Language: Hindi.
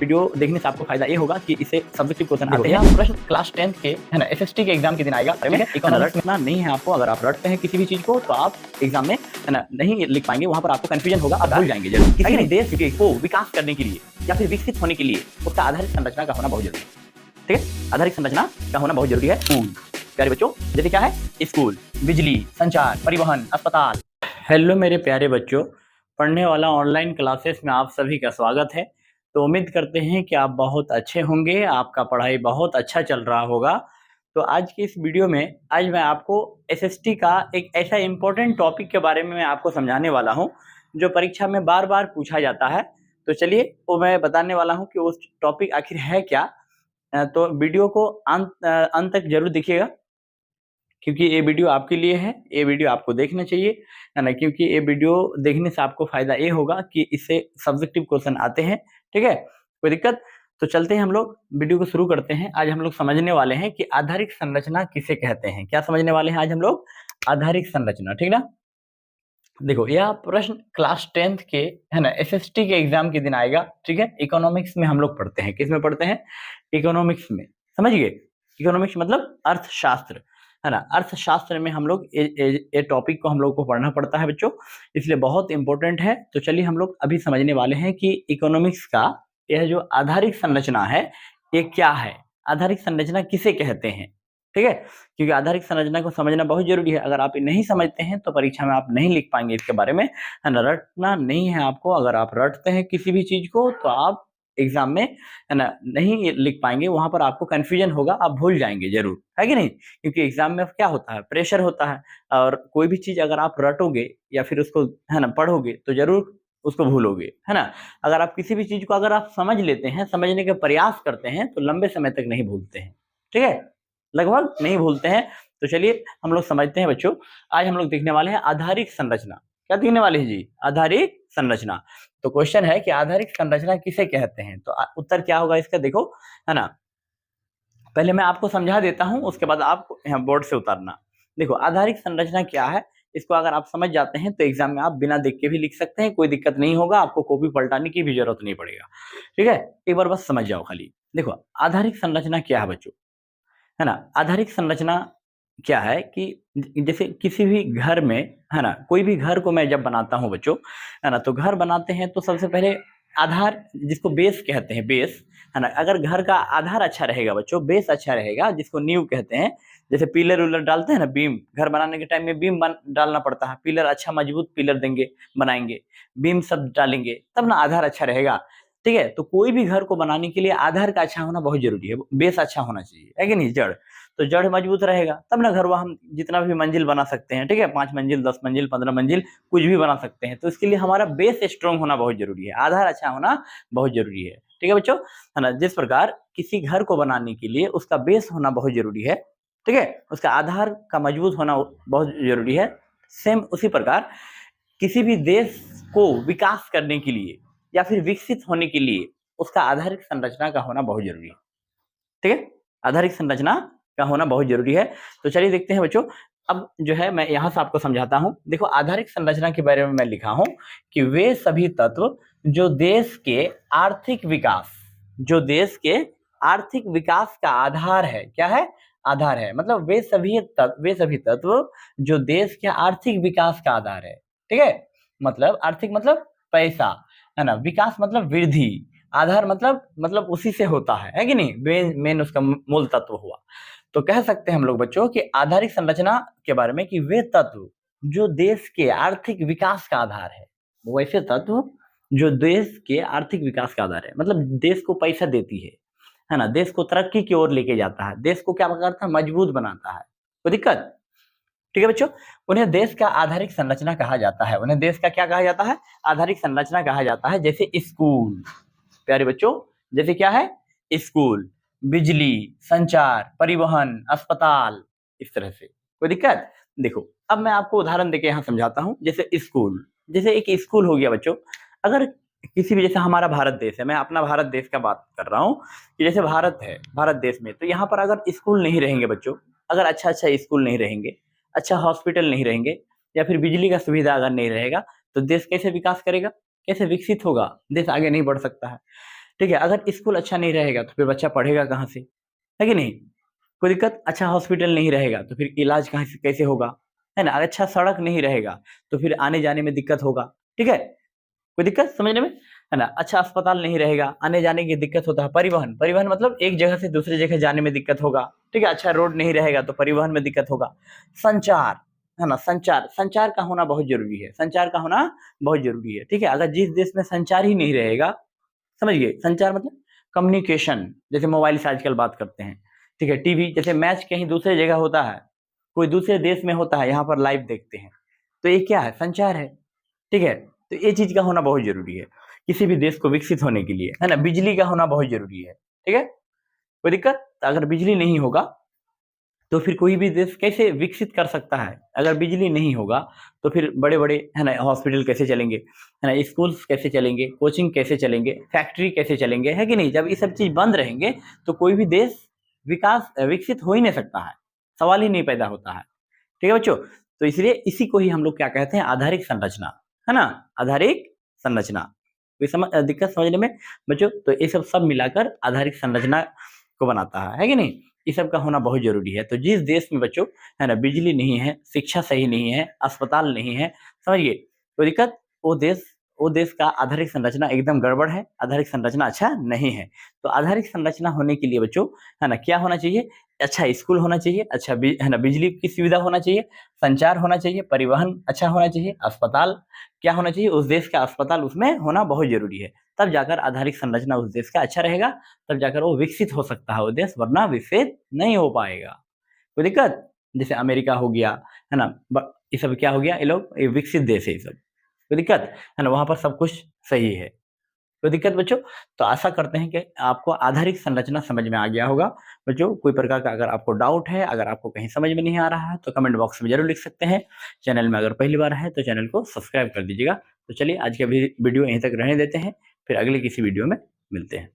वीडियो देखने से आपको फायदा ये होगा कि इससे सब्जेक्टिव क्वेश्चन आते हैं। प्रश्न क्लास 10 के है ना, एसएसटी के एग्जाम के दिन आएगा। रटना नहीं है आपको। अगर आप रटते हैं किसी भी चीज को तो आप एग्जाम में है ना नहीं लिख पाएंगे, वहां पर आपको कंफ्यूजन होगा, आप भूल जाएंगे जरूर। किसी भी देश को विकास करने के लिए या फिर विकसित होने के लिए उसका आधारित संरचना का होना बहुत जरूरी है। ठीक है, आधारित संरचना का होना बहुत जरूरी है। प्यारे बच्चों, जैसे क्या है, स्कूल, बिजली, संचार, परिवहन, अस्पताल। हेलो मेरे प्यारे बच्चों, पढ़ने वाला ऑनलाइन क्लासेस में आप सभी का स्वागत है। तो उम्मीद करते हैं कि आप बहुत अच्छे होंगे, आपका पढ़ाई बहुत अच्छा चल रहा होगा। तो आज की इस वीडियो में आज मैं आपको एसएसटी का एक ऐसा इम्पोर्टेंट टॉपिक के बारे में मैं आपको समझाने वाला हूं जो परीक्षा में बार बार पूछा जाता है। तो चलिए वो मैं बताने वाला हूं कि उस टॉपिक आखिर है क्या। तो वीडियो को अंत तक जरूर देखिएगा, क्योंकि ये वीडियो आपके लिए है, ये वीडियो आपको देखना चाहिए, है ना। क्योंकि ये वीडियो देखने से आपको फायदा ये होगा कि इससे सब्जेक्टिव क्वेश्चन आते हैं। ठीक है, कोई दिक्कत? तो चलते हैं, हम लोग वीडियो को शुरू करते हैं। आज हम लोग समझने वाले हैं कि आधारिक संरचना किसे कहते हैं। क्या समझने वाले हैं आज हम लोग? आधारिक संरचना, ठीक ना। देखो, यह प्रश्न क्लास 10th के है ना, एसएसटी के एग्जाम के दिन आएगा। ठीक है, इकोनॉमिक्स में हम लोग पढ़ते हैं। किस में पढ़ते हैं? इकोनॉमिक्स में। समझ गए? इकोनॉमिक्स मतलब अर्थशास्त्र, है ना। अर्थशास्त्र में हम लोग ये टॉपिक को हम लोग को पढ़ना पड़ता है बच्चों, इसलिए बहुत इंपॉर्टेंट है। तो चलिए हम लोग अभी समझने वाले हैं कि इकोनॉमिक्स का यह जो आधारिक संरचना है ये क्या है, आधारिक संरचना किसे कहते हैं। ठीक है, क्योंकि आधारिक संरचना को समझना बहुत जरूरी है। अगर आप ये नहीं समझते हैं तो परीक्षा में आप नहीं लिख पाएंगे इसके बारे में, है ना। रटना नहीं है आपको। अगर आप रटते हैं किसी भी चीज को तो आप एग्जाम में है ना नहीं लिख पाएंगे, वहां पर आपको कंफ्यूजन होगा, आप भूल जाएंगे जरूर, है कि नहीं। क्योंकि एग्जाम में क्या होता है, प्रेशर होता है, और कोई भी चीज अगर आप रटोगे या फिर उसको है ना पढ़ोगे तो जरूर उसको भूलोगे, है ना। अगर आप किसी भी चीज को अगर आप समझ लेते हैं, समझने का प्रयास करते हैं, तो लंबे समय तक नहीं भूलते हैं। ठीक है, लगभग नहीं भूलते हैं। तो चलिए हम लोग समझते हैं बच्चों। आज हम लोग देखने वाले हैं आधारिक संरचना। क्या देखने वाले हैं जी? आधारिक संरचना। तो क्वेश्चन है कि आधारिक संरचना किसे कहते हैं। तो उत्तर क्या होगा इसका, देखो, है ना। पहले मैं आपको समझा देता हूं, उसके बाद आप यहाँ बोर्ड से उतारना। देखो, आधारिक संरचना क्या है, इसको अगर आप समझ जाते हैं तो एग्जाम में आप बिना देख के भी लिख सकते हैं, कोई दिक्कत नहीं होगा, आपको कॉपी पलटाने की भी जरूरत नहीं पड़ेगा। ठीक है, एक बार बस समझ जाओ खाली। देखो, आधारिक संरचना क्या है बच्चों, है ना। आधारिक संरचना क्या है कि जैसे किसी भी घर में, है ना, कोई भी घर को मैं जब बनाता हूं बच्चों, है ना, तो घर बनाते हैं तो सबसे पहले आधार, जिसको बेस कहते हैं, बेस, है ना। अगर घर का आधार अच्छा रहेगा बच्चों, बेस अच्छा रहेगा, जिसको नींव कहते हैं। जैसे पिलर उलर डालते हैं ना, बीम, घर बनाने के टाइम में बीम डालना पड़ता है। पिलर अच्छा मजबूत पिलर देंगे, बनाएंगे, बीम सब डालेंगे, तब ना आधार अच्छा रहेगा। ठीक है, तो कोई भी घर को बनाने के लिए आधार का अच्छा होना बहुत जरूरी है, बेस अच्छा होना चाहिए, है कि नहीं। जड़, तो जड़ मजबूत रहेगा तब ना घर वो हम जितना भी मंजिल बना सकते हैं। ठीक है, 5 मंजिल, 10 मंजिल, 15 मंजिल, कुछ भी बना सकते हैं। तो इसके लिए हमारा बेस स्ट्रांग होना बहुत जरूरी है, आधार अच्छा होना बहुत जरूरी है। ठीक है बच्चों, है ना। जिस प्रकार किसी घर को बनाने के लिए उसका बेस होना बहुत जरूरी है, ठीक है, उसका आधार का मजबूत होना बहुत जरूरी है। सेम उसी प्रकार किसी भी देश को विकास करने के लिए या फिर विकसित होने के लिए उसका आधारिक संरचना का होना बहुत जरूरी है। ठीक है, आधारिक संरचना का होना बहुत जरूरी है। तो चलिए देखते हैं बच्चों। अब जो है मैं यहां से आपको समझाता हूं। देखो, आधारिक संरचना के बारे में मैं लिखा हूं कि वे सभी तत्व जो देश के आर्थिक विकास, जो देश के आर्थिक विकास का आधार है। क्या है? आधार है। मतलब वे सभी तत्व जो देश के आर्थिक विकास का आधार है। ठीक है, मतलब आर्थिक मतलब पैसा, है ना। विकास मतलब वृद्धि, आधार मतलब उसी से होता है कि नहीं। मेन उसका मूल तत्व हुआ। तो कह सकते हैं हम लोग बच्चों कि आधारिक संरचना के बारे में कि वे तत्व जो देश के आर्थिक विकास का आधार है, वैसे तत्व जो देश के आर्थिक विकास का आधार है, मतलब देश को पैसा देती है ना, देश को तरक्की की ओर लेके जाता है, देश को क्या करता है, मजबूत बनाता है। कोई दिक्कत? ठीक है बच्चों, उन्हें देश का आधारिक संरचना कहा जाता है। उन्हें देश का क्या कहा जाता है? आधारिक संरचना कहा जाता है। जैसे स्कूल, प्यारे बच्चों, जैसे क्या है, स्कूल, बिजली, संचार, परिवहन, अस्पताल, इस तरह से। कोई दिक्कत? देखो, अब मैं आपको उदाहरण देके यहाँ समझाता हूँ। जैसे स्कूल, जैसे एक स्कूल हो गया बच्चों। अगर किसी भी, जैसे हमारा भारत देश है, मैं अपना भारत देश का बात कर रहा हूँ कि जैसे भारत है, भारत देश में, तो यहाँ पर अगर स्कूल नहीं रहेंगे बच्चों, अगर अच्छा स्कूल नहीं रहेंगे, अच्छा हॉस्पिटल नहीं रहेंगे, या फिर बिजली का सुविधा अगर नहीं रहेगा, तो देश कैसे विकास करेगा, कैसे विकसित होगा, देश आगे नहीं बढ़ सकता है। ठीक है, अगर स्कूल अच्छा नहीं रहेगा तो फिर बच्चा पढ़ेगा कहाँ से, है कि नहीं? कोई दिक्कत? अच्छा हॉस्पिटल नहीं रहेगा तो फिर इलाज कहाँ से कैसे होगा, है ना? अच्छा सड़क नहीं रहेगा तो फिर आने जाने में दिक्कत होगा, ठीक है? कोई दिक्कत समझने में, है ना? अच्छा अस्पताल नहीं रहेगा, आने जाने की दिक्कत होता है। परिवहन, परिवहन मतलब एक जगह से दूसरी जगह जाने में दिक्कत होगा, ठीक है? अच्छा रोड नहीं रहेगा तो परिवहन में दिक्कत होगा। संचार, है ना? संचार, संचार का होना बहुत जरूरी है, संचार का होना बहुत जरूरी है, ठीक है? अगर जिस देश में संचार ही नहीं रहेगा, समझ गए? संचार मतलब कम्युनिकेशन, जैसे मोबाइल से आजकल बात करते हैं, ठीक है? टीवी, जैसे मैच कहीं दूसरे जगह होता है, कोई दूसरे देश में होता है, यहाँ पर लाइव देखते हैं, तो ये क्या है? संचार है, ठीक है? तो ये चीज का होना बहुत जरूरी है किसी भी देश को विकसित होने के लिए, है ना? बिजली का होना बहुत जरूरी है, ठीक है? कोई दिक्कत? तो अगर बिजली नहीं होगा तो फिर कोई भी देश कैसे विकसित कर सकता है? अगर बिजली नहीं होगा तो फिर बड़े बड़े, है ना, हॉस्पिटल कैसे चलेंगे, है ना? स्कूल्स कैसे चलेंगे, कोचिंग कैसे चलेंगे, फैक्ट्री कैसे चलेंगे, है कि नहीं? जब ये सब चीज बंद रहेंगे तो कोई भी देश विकसित हो ही नहीं सकता है, सवाल ही नहीं पैदा होता है, ठीक है बच्चों? तो इसलिए इसी को ही हम लोग क्या कहते हैं? आधारिक संरचना, है ना? आधारिक संरचना। कोई दिक्कत समझने में बच्चों? तो ये सब मिलाकर आधारिक संरचना को बनाता है कि नहीं? ये सब का होना बहुत जरूरी है। तो जिस देश में बच्चों, है ना, बिजली नहीं है, शिक्षा सही नहीं है, अस्पताल नहीं है, समझिए, कोई दिक्कत? वो देश वो देश का आधारिक संरचना एकदम गड़बड़ है, आधारिक संरचना अच्छा नहीं है। तो आधारिक संरचना होने के लिए बच्चों, है ना, क्या होना चाहिए? अच्छा स्कूल होना चाहिए, अच्छा है ना, बिजली की सुविधा होना चाहिए, संचार होना चाहिए, परिवहन अच्छा होना चाहिए, अस्पताल क्या होना चाहिए? उस देश का अस्पताल उसमें होना बहुत जरूरी है। तब जाकर आधारिक संरचना उस देश का अच्छा रहेगा, तब जाकर वो विकसित हो सकता है वो देश, वरना विकसित नहीं हो पाएगा। कोई दिक्कत? जैसे अमेरिका हो गया, है ना, ये सब क्या हो गया? ये लोग ये विकसित देश है ये सब। कोई दिक्कत? है ना, वहां पर सब कुछ सही है। कोई दिक्कत बच्चों? तो आशा करते हैं कि आपको आधारिक संरचना समझ में आ गया होगा। बच्चों कोई प्रकार का अगर आपको डाउट है, अगर आपको कहीं समझ में नहीं आ रहा है तो कमेंट बॉक्स में जरूर लिख सकते हैं। चैनल में अगर पहली बार है तो चैनल को सब्सक्राइब कर दीजिएगा। तो चलिए आज का वीडियो यहीं तक रहने देते हैं, फिर अगले किसी वीडियो में मिलते हैं।